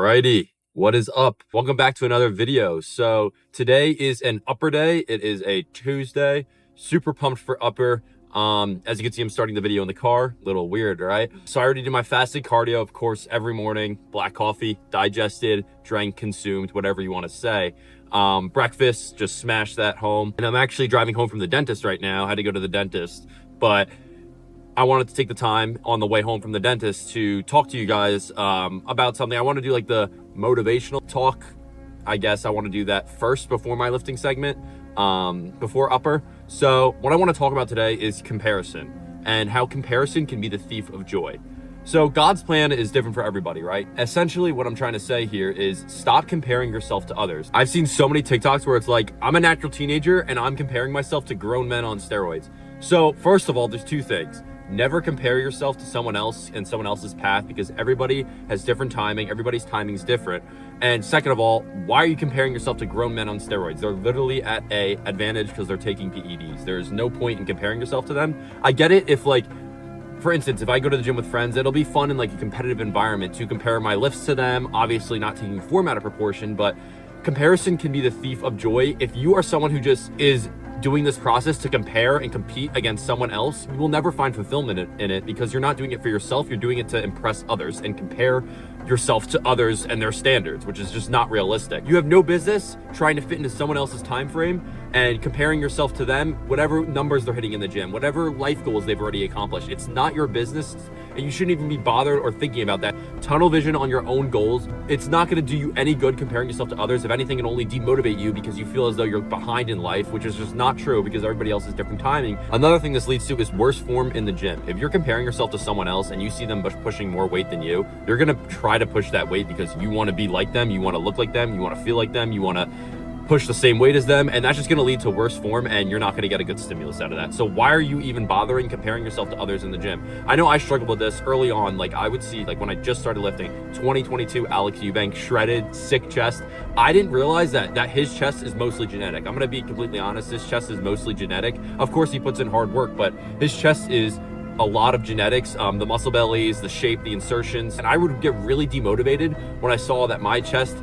Alrighty, what is up? Welcome back to another video. So today is an upper day. It is a Tuesday. Super pumped for upper. As you can see, I'm starting the video in the car. A little weird, right? So I already did my fasted cardio, of course, every morning. Black coffee, digested, drank, consumed, whatever you want to say. Breakfast, just smashed that home. And I'm actually driving home from the dentist right now. I had to go to the dentist, but I wanted to take the time on the way home from the dentist to talk to you guys about something. I want to do like the motivational talk. I guess I want to do that first before my lifting segment, before upper. So what I want to talk about today is comparison and how comparison can be the thief of joy. So God's plan is different for everybody, right? Essentially what I'm trying to say here is stop comparing yourself to others. I've seen so many TikToks where it's like, I'm a natural teenager and I'm comparing myself to grown men on steroids. So first of all, there's two things. Never compare yourself to someone else and someone else's path, because everybody has different timing. Everybody's timing is different. And second of all, why are you comparing yourself to grown men on steroids? They're literally at a advantage because they're taking PEDs. There's no point in comparing yourself to them. I get it if, like, for instance, if I go to the gym with friends, it'll be fun in like a competitive environment to compare my lifts to them, obviously not taking form out of proportion, but comparison can be the thief of joy. If you are someone who just is doing this process to compare and compete against someone else, you will never find fulfillment in it, because you're not doing it for yourself. You're doing it to impress others and compare yourself to others and their standards, which is just not realistic. You have no business trying to fit into someone else's time frame and comparing yourself to them, whatever numbers they're hitting in the gym, whatever life goals they've already accomplished. It's not your business, and you shouldn't even be bothered or thinking about that. Tunnel vision on your own goals. It's not going to do you any good comparing yourself to others. If anything, it'll only demotivate you because you feel as though you're behind in life, which is just not true, because everybody else has different timing. Another thing this leads to is worse form in the gym. If you're comparing yourself to someone else and you see them pushing more weight than you, you're going to try to push that weight because you want to be like them, you want to look like them, you want to feel like them, you want to push the same weight as them, and that's just going to lead to worse form, and you're not going to get a good stimulus out of that. So why are you even bothering comparing yourself to others in the gym? I know I struggled with this early on. Like, I would see, like, when I just started lifting, 2022 Alex Eubank, shredded, sick chest. I didn't realize that his chest is mostly genetic. I'm going to be completely honest. His chest is mostly genetic. Of course, he puts in hard work, but his chest is a lot of genetics, the muscle bellies, the shape, the insertions. And I would get really demotivated when I saw that my chest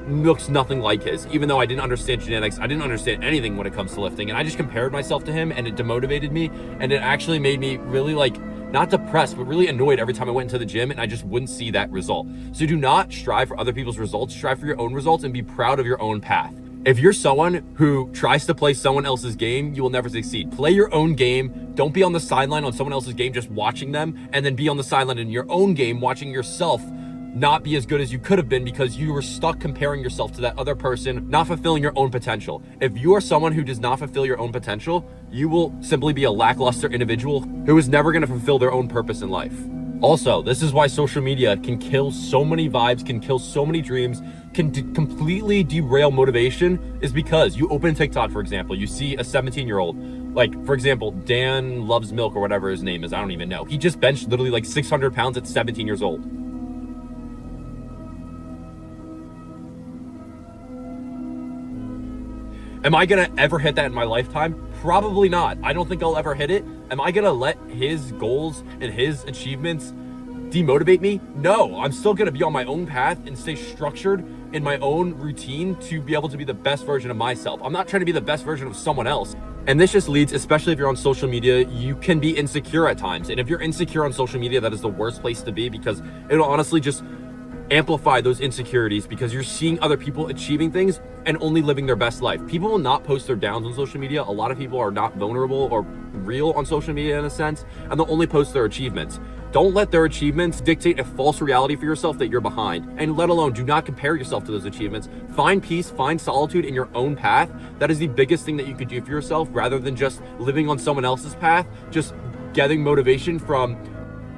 looks nothing like his. Even though I didn't understand genetics, I didn't understand anything when it comes to lifting, and I just compared myself to him, and it demotivated me, and it actually made me really, like, not depressed, but really annoyed every time I went into the gym and I just wouldn't see that result. So do not strive for other people's results, strive for your own results, and be proud of your own path. If you're someone who tries to play someone else's game, you will never succeed. Play your own game. Don't be on the sideline on someone else's game just watching them, and then be on the sideline in your own game watching yourself not be as good as you could have been because you were stuck comparing yourself to that other person, not fulfilling your own potential. If you are someone who does not fulfill your own potential, you will simply be a lackluster individual who is never going to fulfill their own purpose in life. Also, this is why social media can kill so many vibes, can kill so many dreams, can completely derail motivation, is because you open TikTok, for example, you see a 17-year-old, like, for example, Dan Loves Milk or whatever his name is, I don't even know. He just benched literally like 600 pounds at 17 years old. Am I gonna ever hit that in my lifetime? Probably not. I don't think I'll ever hit it. Am I gonna let his goals and his achievements demotivate me? No, I'm still gonna be on my own path and stay structured in my own routine to be able to be the best version of myself. I'm not trying to be the best version of someone else. And this just leads, especially if you're on social media, you can be insecure at times. And if you're insecure on social media, that is the worst place to be, because it'll honestly just amplify those insecurities, because you're seeing other people achieving things and only living their best life. People will not post their downs on social media. A lot of people are not vulnerable or real on social media in a sense, and they'll only post their achievements. Don't let their achievements dictate a false reality for yourself that you're behind, and let alone do not compare yourself to those achievements. Find peace, find solitude in your own path. That is the biggest thing that you could do for yourself, rather than just living on someone else's path, just getting motivation from,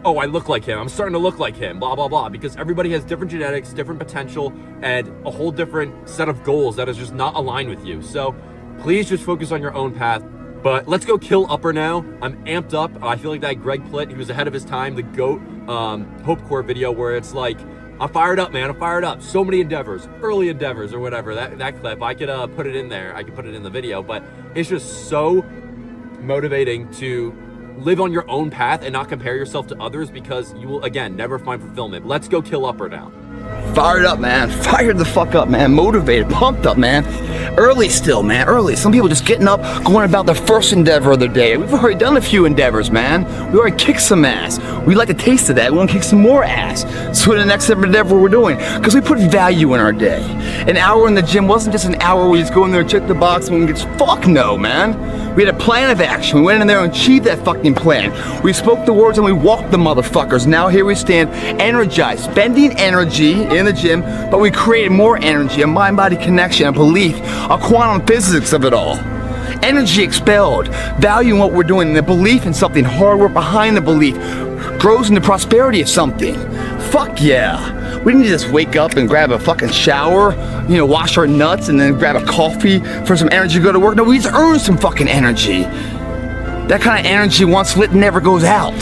oh, I look like him, I'm starting to look like him, blah, blah, blah, because everybody has different genetics, different potential, and a whole different set of goals that is just not aligned with you. So please just focus on your own path. But let's go kill upper now. I'm amped up. I feel like that Greg Plitt, he was ahead of his time, the GOAT Hope Core video, where it's like, I'm fired up, man, I'm fired up. So many endeavors, early endeavors or whatever, that clip, I could put it in there, I could put it in the video, but it's just so motivating to live on your own path and not compare yourself to others, because you will, again, never find fulfillment. Let's go kill upper now. Fired up, man. Fired the fuck up, man. Motivated, pumped up, man. Early still, man. Early. Some people just getting up, going about their first endeavor of the day. We've already done a few endeavors, man. We already kicked some ass. We like the taste of that. We want to kick some more ass. So the next endeavor we're doing, because we put value in our day. An hour in the gym wasn't just an hour where we just go in there and check the box and we get fuck no, man. We had a plan of action. We went in there and achieved that fucking plan. We spoke the words and we walked the motherfuckers. Now here we stand, energized, spending energy in the gym, but we created more energy, a mind-body connection, a belief, a quantum physics of it all. Energy expelled, value in what we're doing, and the belief in something, hard work behind the belief, grows into prosperity of something. Fuck yeah. We didn't just wake up and grab a fucking shower, you know, wash our nuts and then grab a coffee for some energy to go to work. No, we just earned some fucking energy. That kind of energy, once lit, never goes out.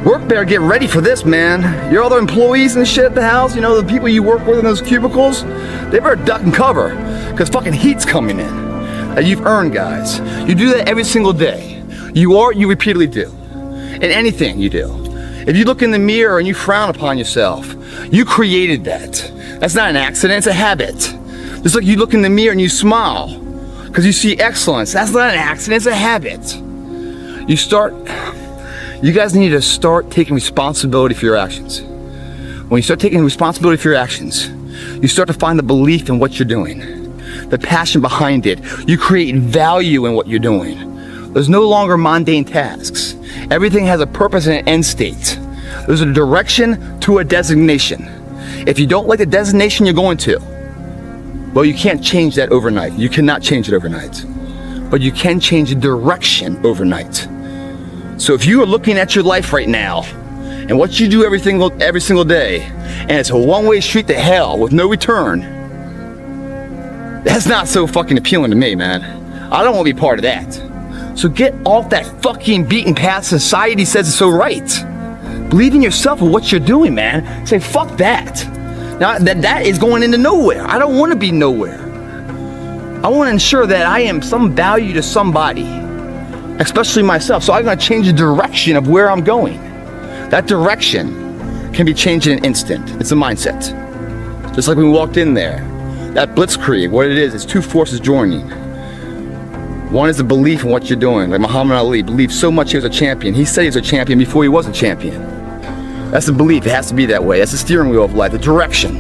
Work better get ready for this, man. Your other employees and shit at the house, you know, the people you work with in those cubicles, they better duck and cover, because fucking heat's coming in. That you've earned, guys. You do that every single day. You repeatedly do. In anything you do. If you look in the mirror and you frown upon yourself, you created that. That's not an accident, it's a habit. Just like you look in the mirror and you smile because you see excellence. That's not an accident, it's a habit. You guys need to start taking responsibility for your actions. When you start taking responsibility for your actions, you start to find the belief in what you're doing, the passion behind it. You create value in what you're doing. There's no longer mundane tasks. Everything has a purpose and an end state. There's a direction to a designation. If you don't like the designation you're going to, well, you can't change that overnight. You cannot change it overnight. But you can change the direction overnight. So if you are looking at your life right now, and what you do every single day, and it's a one-way street to hell with no return, that's not so fucking appealing to me, man. I don't want to be part of that. So get off that fucking beaten path society says is so right. Believe in yourself and what you're doing, man. Say, fuck that. Now, that is going into nowhere. I don't want to be nowhere. I want to ensure that I am some value to somebody, especially myself. So I'm going to change the direction of where I'm going. That direction can be changed in an instant. It's a mindset. Just like when we walked in there. That blitzkrieg, what it is two forces joining. One is the belief in what you're doing. Like Muhammad Ali believed so much he was a champion. He said he was a champion before he was a champion. That's the belief. It has to be that way. That's the steering wheel of life, the direction.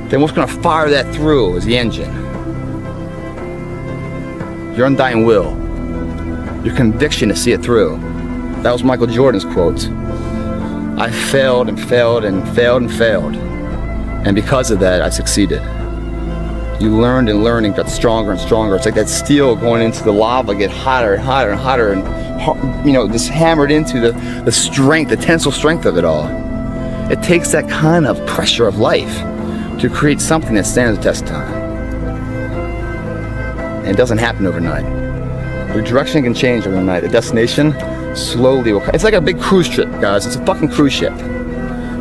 Then what's going to fire that through is the engine. Your undying will. Your conviction to see it through. That was Michael Jordan's quote. I failed and failed and failed and failed. And because of that, I succeeded. You learned and learned and got stronger and stronger. It's like that steel going into the lava, get hotter and hotter and hotter, and you know, just hammered into the strength, the tensile strength of it all. It takes that kind of pressure of life to create something that stands the test of time. And it doesn't happen overnight. Your direction can change overnight. The destination slowly will come. It's like a big cruise trip, guys. It's a fucking cruise ship.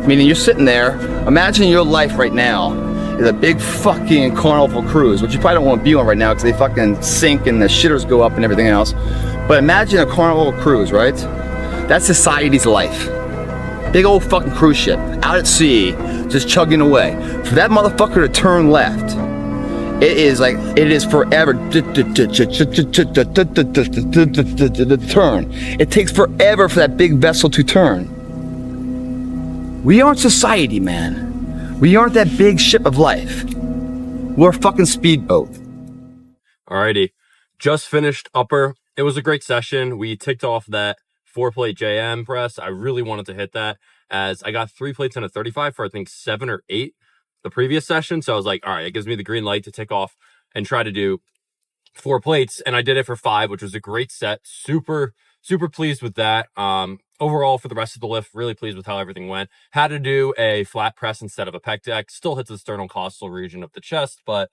Meaning you're sitting there, imagine your life right now is a big fucking Carnival cruise, which you probably don't want to be on right now because they fucking sink and the shitters go up and everything else. But imagine a Carnival cruise, right? That's society's life. Big old fucking cruise ship, out at sea, just chugging away. For that motherfucker to turn left, it is forever to turn. It takes forever for that big vessel to turn. We aren't society, man. We aren't that big ship of life. We're a fucking speedboat. Alrighty. Just finished upper. It was a great session. We ticked off that 4-plate JM press. I really wanted to hit that as I got 3 plates and a 35 for I think 7 or 8 the previous session. So I was like, all right, it gives me the green light to tick off and try to do 4 plates. And I did it for 5, which was a great set. Super pleased with that. Overall, for the rest of the lift, really pleased with how everything went. Had to do a flat press instead of a pec deck. Still hits the sternocostal region of the chest, but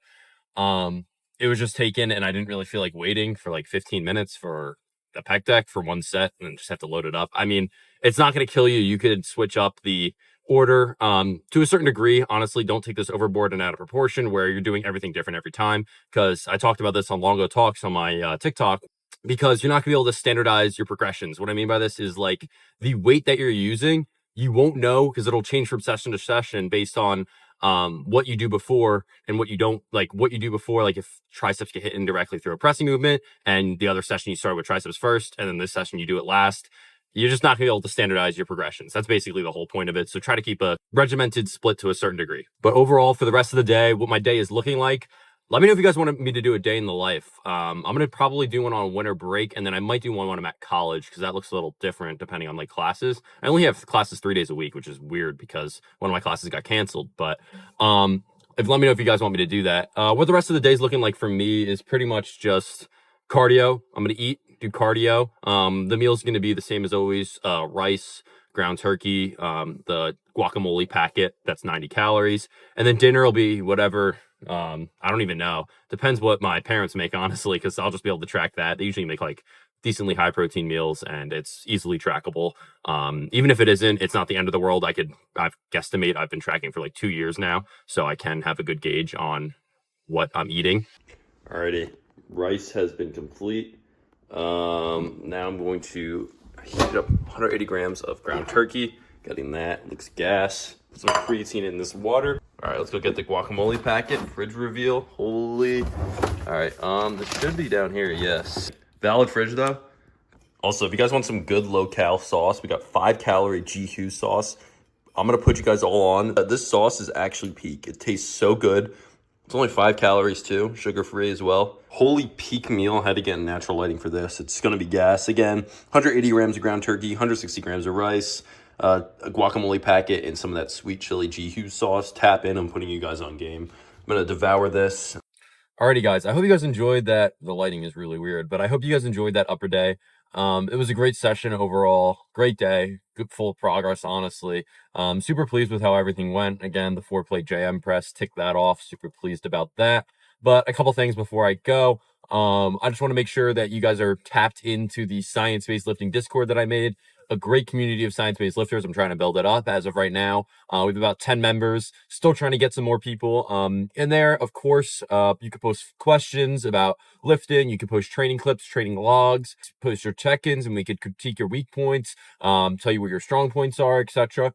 it was just taken, and I didn't really feel like waiting for like 15 minutes for the pec deck for one set and just have to load it up. I mean, it's not going to kill you. You could switch up the order to a certain degree. Honestly, don't take this overboard and out of proportion where you're doing everything different every time, because I talked about this on Longo Talks on my TikTok. Because you're not gonna be able to standardize your progressions. What I mean by this is like the weight that you're using, you won't know because it'll change from session to session based on what you do before and what you don't, like what you do before. Like if triceps get hit indirectly through a pressing movement and the other session you start with triceps first and then this session you do it last, you're just not gonna be able to standardize your progressions. That's basically the whole point of it. So try to keep a regimented split to a certain degree. But overall, for the rest of the day, what my day is looking like, let me know if you guys want me to do a day in the life. I'm going to probably do one on winter break, and then I might do one when I'm at college because that looks a little different depending on like classes. I only have classes 3 days a week, which is weird because one of my classes got canceled. But let me know if you guys want me to do that. What the rest of the day is looking like for me is pretty much just cardio. I'm going to eat, do cardio. The meal's going to be the same as always. Rice, ground turkey, the guacamole packet, that's 90 calories. And then dinner will be whatever. I don't even know. Depends what my parents make, honestly, because I'll just be able to track that. They usually make like decently high protein meals and it's easily trackable. Even if it isn't, it's not the end of the world. I've guesstimate I've been tracking for like 2 years now, so I can have a good gauge on what I'm eating. Alrighty, rice has been complete. Now I'm going to heat up 180 grams of ground turkey. Getting that, looks gas. Put some creatine in this water. All right, let's go get the guacamole packet. Fridge reveal, holy. All right, this should be down here, yes. Valid fridge though. Also, if you guys want some good low-cal sauce, we got 5-calorie GQ sauce. I'm gonna put you guys all on. This sauce is actually peak. It tastes so good. It's only 5 calories too, sugar-free as well. Holy peak meal. I had to get natural lighting for this. It's gonna be gas again. 180 grams of ground turkey, 160 grams of rice, a guacamole packet, and some of that sweet chili GQ sauce. Tap in. I'm putting you guys on game. I'm gonna devour this. Alrighty, guys. I hope you guys enjoyed that. The lighting is really weird, but I hope you guys enjoyed that upper day. It was a great session overall. Great day. Good full progress, honestly. Super pleased with how everything went. Again, the 4-plate JM press, tick that off. Super pleased about that. But a couple things before I go. I just want to make sure that you guys are tapped into the science-based lifting Discord that I made. A great community of science-based lifters. I'm trying to build it up as of right now. We have about 10 members. Still trying to get some more people in there. Of course, you could post questions about lifting. You could post training clips, training logs, post your check-ins, and we could critique your weak points, tell you where your strong points are, etc.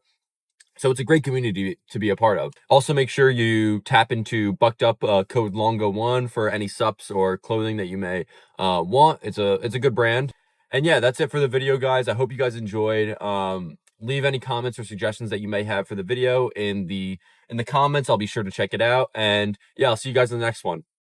So it's a great community to be a part of. Also, make sure you tap into Bucked Up code LONGO1 for any sups or clothing that you may want. It's a good brand. And yeah, that's it for the video, guys. I hope you guys enjoyed. Leave any comments or suggestions that you may have for the video in the comments. I'll be sure to check it out. And yeah, I'll see you guys in the next one.